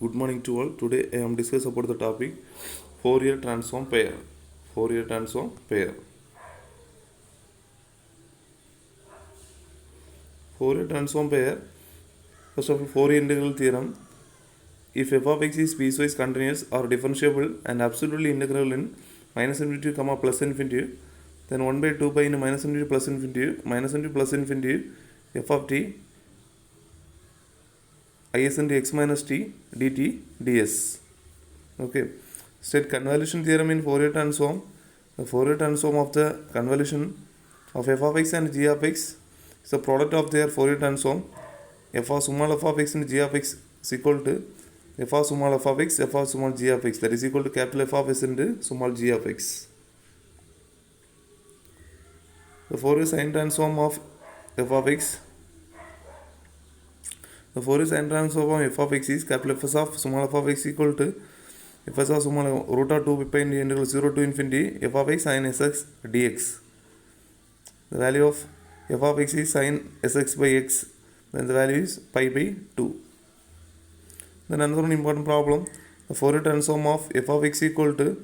Good morning to all. Today I am discuss about the topic Fourier transform pair. Fourier transform pair. Fourier transform pair. First of all, Fourier integral theorem. If f of x is piecewise continuous or differentiable and absolutely integral in minus infinity comma plus infinity, then 1 by 2 pi in minus infinity plus infinity f of t is into x minus t dt ds. Okay. State convolution theorem in Fourier transform. The Fourier transform of the convolution of f of x and g of x is the product of their Fourier transform. F of small f of x and g of x is equal to f of small f of x, f of small g of x, that is equal to capital F of s into small g of x. The Fourier sine transform of f of x. The Fourier sine transform of f of x is capital F of small f of x equal to f of small root of 2 pi into integral 0 to infinity f of x sin sx dx. The value of f of x is sin sx by x. Then the value is pi by 2. Then another one important problem. The Fourier transform of f of x equal to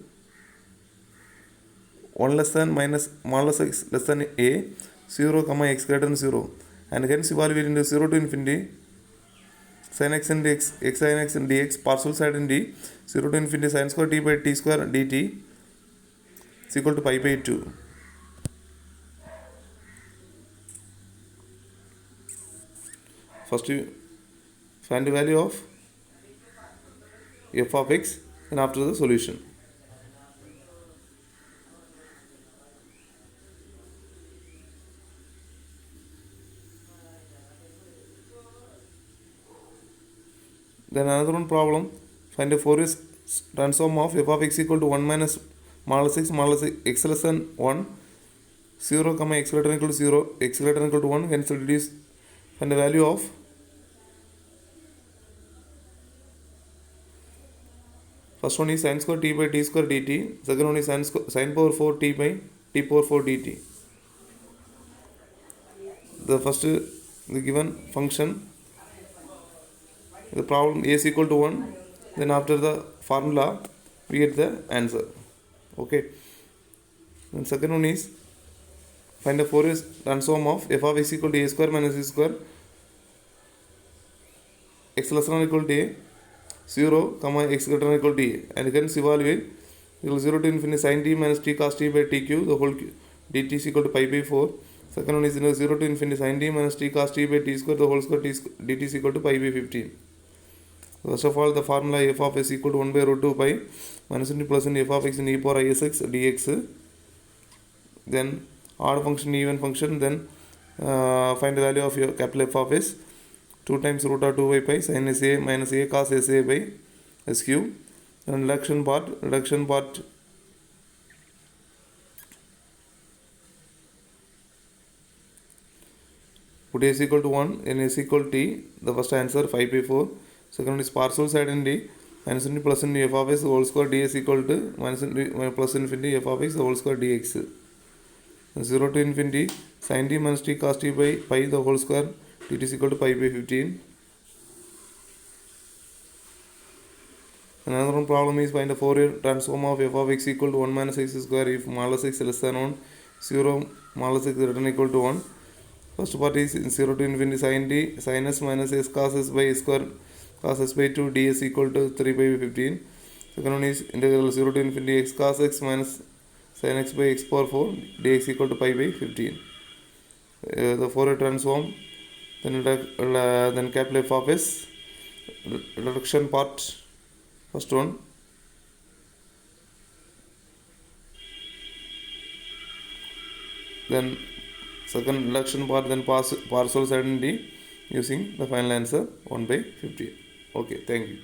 1 less than minus modulus x less than a 0 comma x greater than 0, and hence evaluate into 0 to infinity sin x and dx, x sin x and dx, partial side in d, 0 to infinity sin square t by t square dt is equal to pi by 2. First you find the value of f of x and after the solution. Then another one problem, find a Fourier transform of f of x equal to 1 minus modulus x less than 1, 0 comma x greater than equal to 0, x greater than equal to 1, hence reduce, find the value of first one is sin square t by t square dt, second one is sin power 4 t by t power 4 dt. The first, the given function, the problem a is equal to 1, then after the formula we get the answer. Okay. Then second one is find the Fourier transform of f of x equal to a square minus b square, x less than or equal to a, 0 comma x greater than or equal to a, and hence evaluate equal 0 to infinity sin t minus t cos t by t cube, the whole dt is equal to pi by 4. Second one is 0 to infinity sin t minus t cos t by t square, the whole square dt is equal to pi by 15. First of all, the formula f of s equal to 1 by root 2 pi minus infinity plus f of x in e power isx dx. Then odd function, even function, then find the value of your capital F of s, 2 times root of 2 by pi sin sa minus a cos sa by s cube. Then reduction part put a is equal to 1, n is equal to t, the first answer 5 by 4. Second one is partial side in d, minus infinity plus infinity f of x the whole square ds equal to minus infinity plus infinity f of x the whole square dx. 0 to infinity sin t minus t cos t by pi the whole square dt is equal to pi by 15. Another one problem is find the Fourier transform of f of x equal to 1 minus x square if modulus x less than 1, 0 modulus x greater than equal to 1. First part is 0 to infinity sin t sin s minus s cos s by s square cos s by 2 ds equal to 3 by 15. Second one is integral 0 to infinity x cos x minus sin x by x power 4 dx equal to pi by 15. The Fourier transform, then capital F of s, reduction part, first one, then second reduction part, then partial side in d, using the final answer 1 by 15. Okay, thank you.